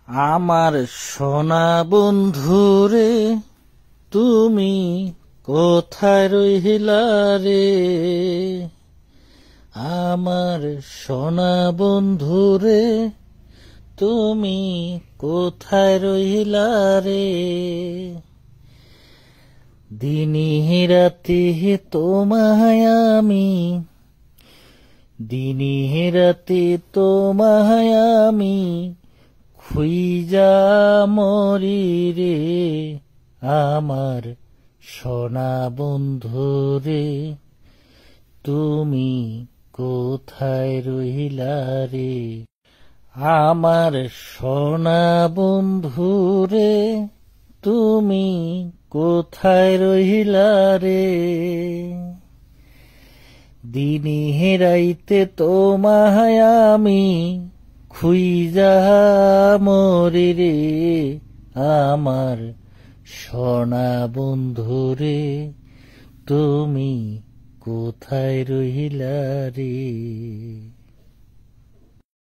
আমার সোনা বন্ধুরে তুমি কোথায় রহিলা রে, আমার সোনা বন্ধুরে তুমি কোথায় রহিলা রে। দিনে রাতে তোমায় আমি, দিনে রাতে তোমায় আমি খুঁজা মরি রে, আমার সোনা বন্ধুরে তুমি কোথায় রহিলা রে। আমার সোনা বন্ধুরে তুমি কোথায় রহিলা রে। দিনে রাইতে তোমায় আমি খুঁজা মরি রে, আমার সোনা বন্ধুরে তুমি কোথায় রহিলা রে।